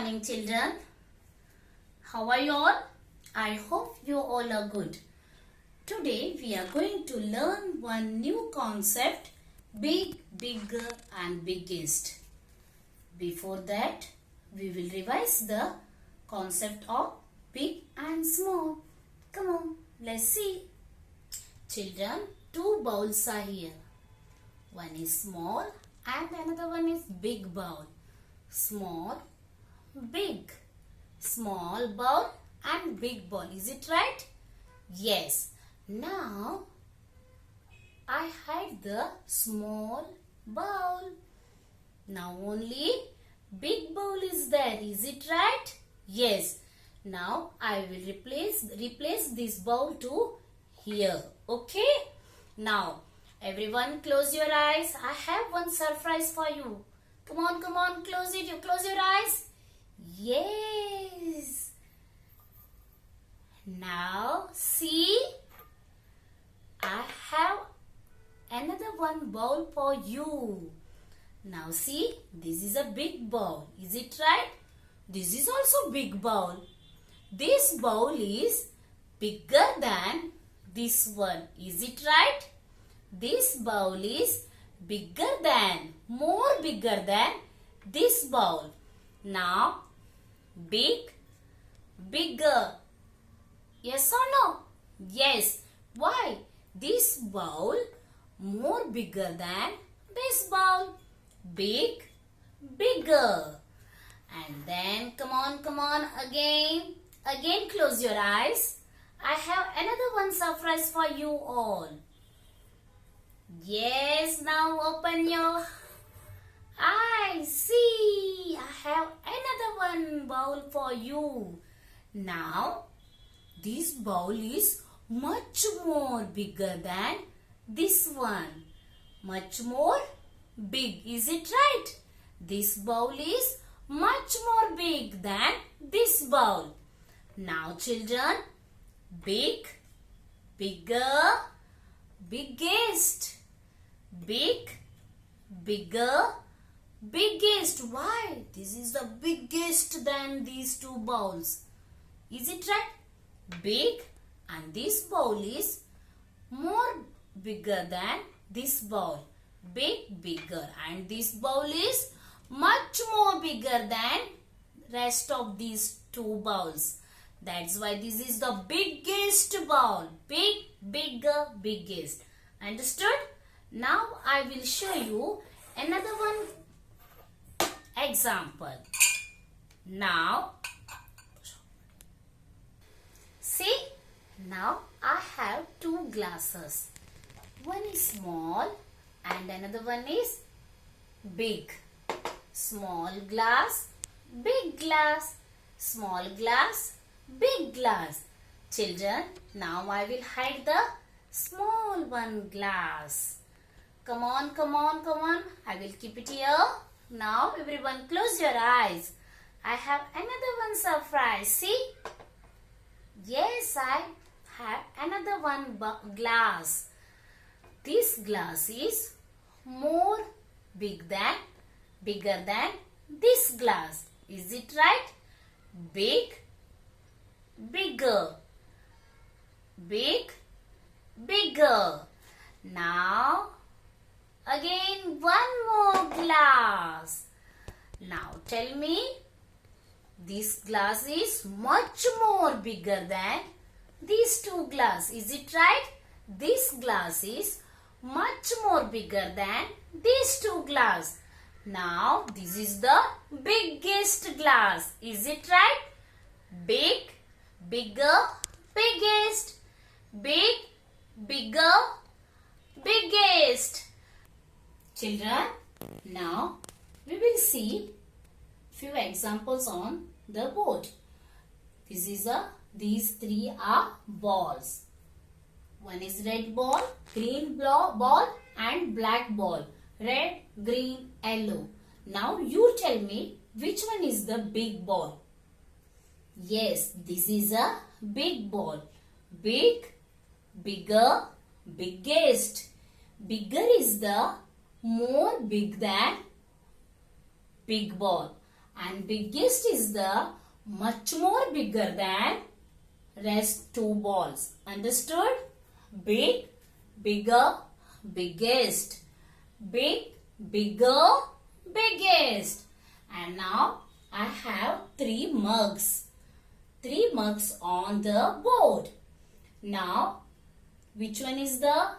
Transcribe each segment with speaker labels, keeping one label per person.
Speaker 1: morning, children. How are you all? I hope you all are good. Today we are going to learn one new concept, big, bigger and biggest. Before that, we will revise the concept of big and small. Come on, let's see. Children, two bowls are here. One is small and another one is big bowl. Small, big. Small bowl and big bowl. Is it right? Yes. Now, I hide the small bowl. Now only big bowl is there. Is it right? Yes. Now, I will replace this bowl to here. Okay? Now, everyone close your eyes. I have one surprise for you. Come on, close it. You close your eyes. Yes. Now, see. I have another one bowl for you. Now, see. This is a big bowl. Is it right? This is also big bowl. This bowl is bigger than this one. Is it right? This bowl is more bigger than this bowl. Now, big, bigger. Yes or no? Yes. Why? This bowl more bigger than this bowl. Big, bigger. And then, come on, again. Again, close your eyes. I have another one surprise for you all. Yes, now open your eyes. See, I have another one bowl for you. Now, this bowl is much more bigger than this one. Much more big. Is it right? This bowl is much more big than this bowl. Now, children, big, bigger, biggest. Big, bigger, biggest. Why? This is the biggest than these two bowls. Is it right? Big, and this bowl is more bigger than this bowl. Big, bigger, and this bowl is much more bigger than rest of these two bowls. That's why this is the biggest bowl. Big, bigger, biggest. Understood? Now I will show you another one example. Now, see, now I have two glasses. One is small and another one is big. Small glass, big glass. Small glass, big glass. Children, now I will hide the small one glass. Come on. I will keep it here. Now everyone close your eyes. I have another one surprise. See? Yes, I have another one glass. This glass is more bigger than this glass. Is it right? Big, bigger. Big, bigger. Now, again one more glass. Now tell me, this glass is much more bigger than these two glass. Is it right? This glass is much more bigger than these two glass. Now this is the biggest glass. Is it right? Big, bigger, biggest. Big, bigger, biggest. Children, now we will see few examples on the board. These three are balls. One is red ball, green ball and black ball. Red, green, yellow. Now you tell me which one is the big ball. Yes, this is a big ball. Big, bigger, biggest. Bigger is the more big than big ball. and biggest is the much more bigger than rest two balls. Understood? Big, bigger, biggest. Big, bigger, biggest. And now I have three mugs. Three mugs on the board. Now, which one is the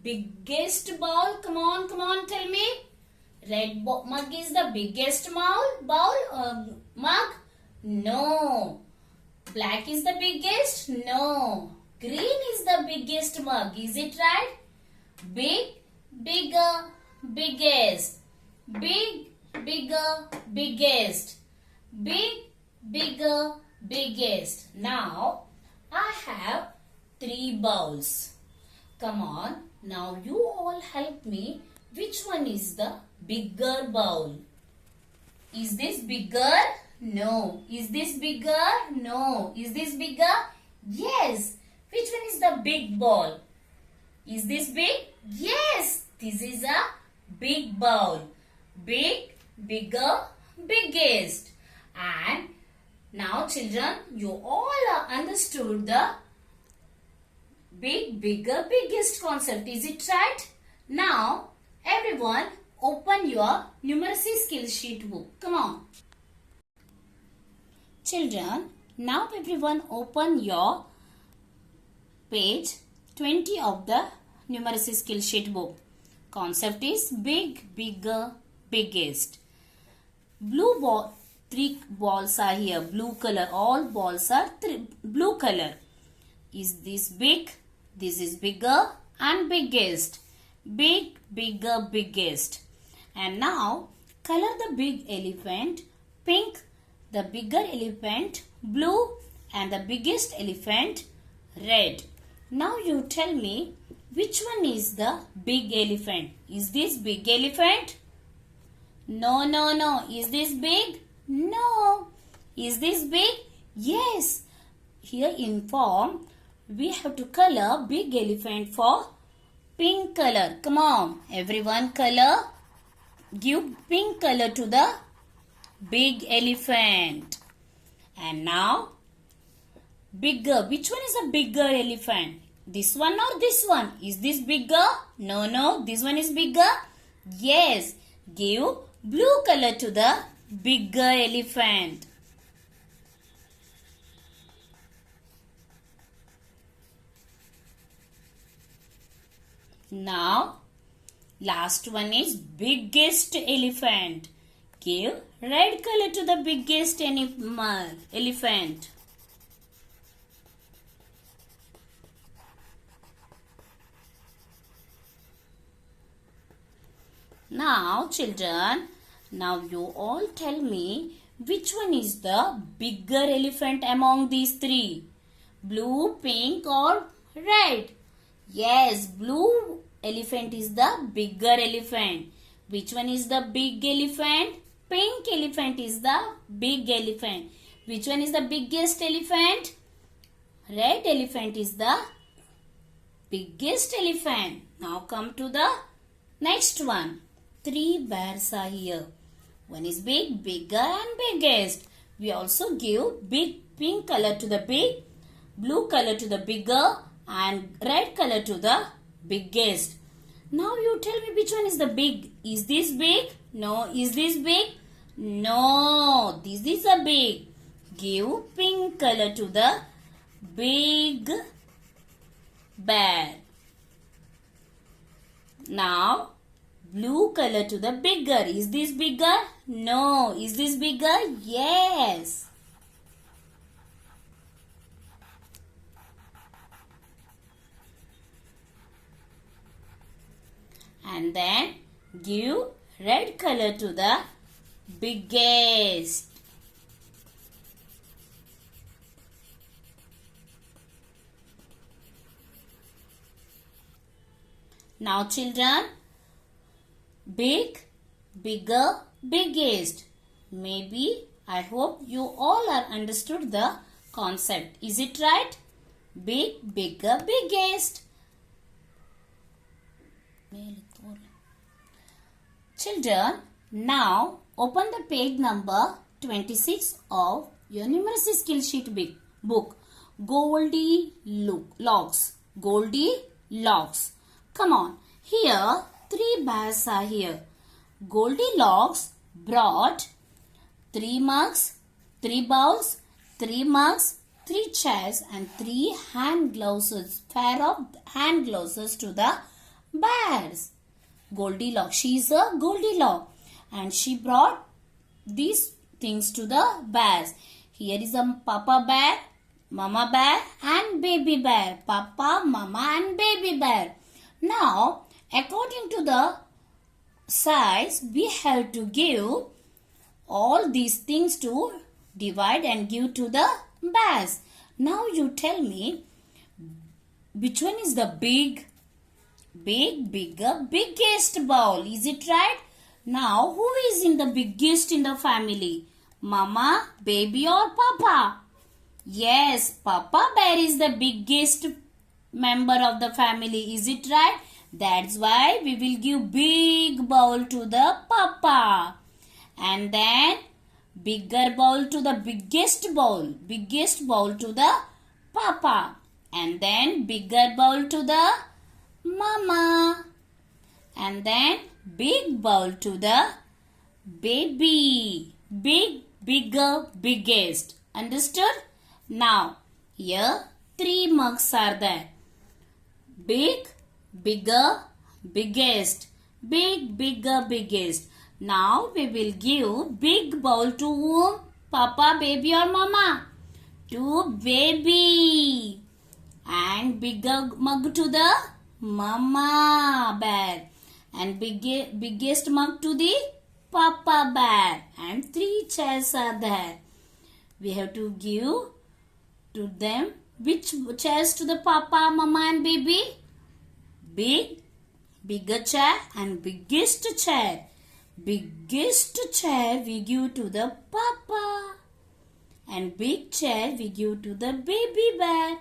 Speaker 1: biggest bowl? Come on, tell me. Red mug is the biggest mug? No. Black is the biggest? No. Green is the biggest mug. Is it right? Big, bigger, biggest. Big, bigger, biggest. Big, bigger, biggest. Now, I have three bowls. Come on. Now, you all help me. Which one is the bigger bowl? Is this bigger? No. Is this bigger? No. Is this bigger? Yes. Which one is the big bowl? Is this big? Yes. This is a big bowl. Big, bigger, biggest. And now children, you all understood the big, bigger, biggest concept. Is it right? Now, everyone open your numeracy skill sheet book. Come on. Children, now everyone open your page 20 of the numeracy skill sheet book. Concept is big, bigger, biggest. Blue ball, three balls are here. Blue color. All balls are blue color. Is this big? This is bigger and biggest. Big, bigger, biggest. And now color the big elephant pink, the bigger elephant blue, and the biggest elephant red. Now you tell me which one is the big elephant. Is this big elephant? No. Is this big? No. Is this big? Yes. Here in form, we have to color big elephant for pink color. Come on, everyone color. Give pink color to the big elephant. And now, bigger. Which one is a bigger elephant? This one or this one? Is this bigger? No. This one is bigger? Yes. Give blue color to the bigger elephant. Now, last one is biggest elephant. Give red color to the biggest elephant. Now, children, now you all tell me which one is the bigger elephant among these three? Blue, pink or red? Yes, blue elephant is the bigger elephant. Which one is the big elephant? Pink elephant is the big elephant. Which one is the biggest elephant? Red elephant is the biggest elephant. Now come to the next one. Three bears are here. One is big, bigger and biggest. We also give big pink color to the big, blue color to the bigger and red color to the biggest. Now you tell me which one is the big. Is this big? No. Is this big? No. This is a big. Give pink color to the big bear. Now blue color to the bigger. Is this bigger? No. Is this bigger? Yes. And then give red color to the biggest. Now children, big, bigger, biggest. Maybe, I hope you all are understood the concept. Is it right? Big, bigger, biggest. Children, now Open the page number 26 of your numeracy skill sheet book. Goldilocks. Goldilocks. Come on. Here, 3 bears are here. Goldilocks brought 3 mugs, 3 bowls, 3 mugs, 3 chairs and 3 hand gloves, pair of hand gloves to the bears. Goldilocks, she is a Goldilocks and she brought these things to the bears. Here is a Papa bear, Mama bear and baby bear. Papa, Mama and baby bear. Now, according to the size, we have to give all these things to divide and give to the bears. Now you tell me which one is the biggest bowl. Is it right? Now who is in the biggest in the family? Mama, baby or Papa? Yes, Papa bear is the biggest member of the family. Is it right? That's why we will give big bowl to the Papa. And then bigger bowl to the biggest bowl to the Papa. And then bigger bowl to the Mama. And then big bowl to the baby. Bigger, biggest. Understood? Now, here 3 mugs are there. Big, bigger, biggest. Bigger, biggest. Now we will give big bowl to whom? Papa, baby or Mama? To baby. And bigger mug to the Mama bear. And biggest mug to the Papa bear. And 3 chairs are there. We have to give to them which chairs to the Papa, Mama and baby? Bigger chair and biggest chair. Biggest chair we give to the Papa. And big chair we give to the baby bear.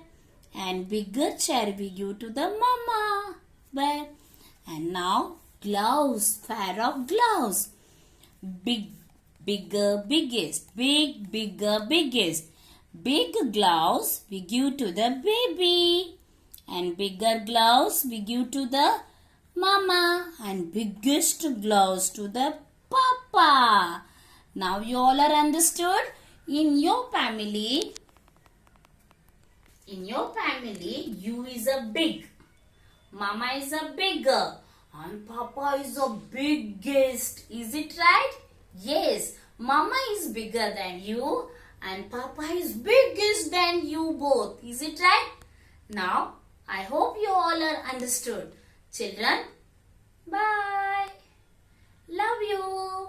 Speaker 1: And bigger chair we give to the Mama bear. And now gloves, pair of gloves. Bigger, biggest. Bigger, biggest. Big gloves we give to the baby. And bigger gloves we give to the Mama. And biggest gloves to the Papa. Now you all are understood? In your family, you is a big. Mama is a bigger. And Papa is the biggest. Is it right? Yes. Mama is bigger than you. And Papa is biggest than you both. Is it right? Now, I hope you all are understood. Children, bye. Love you.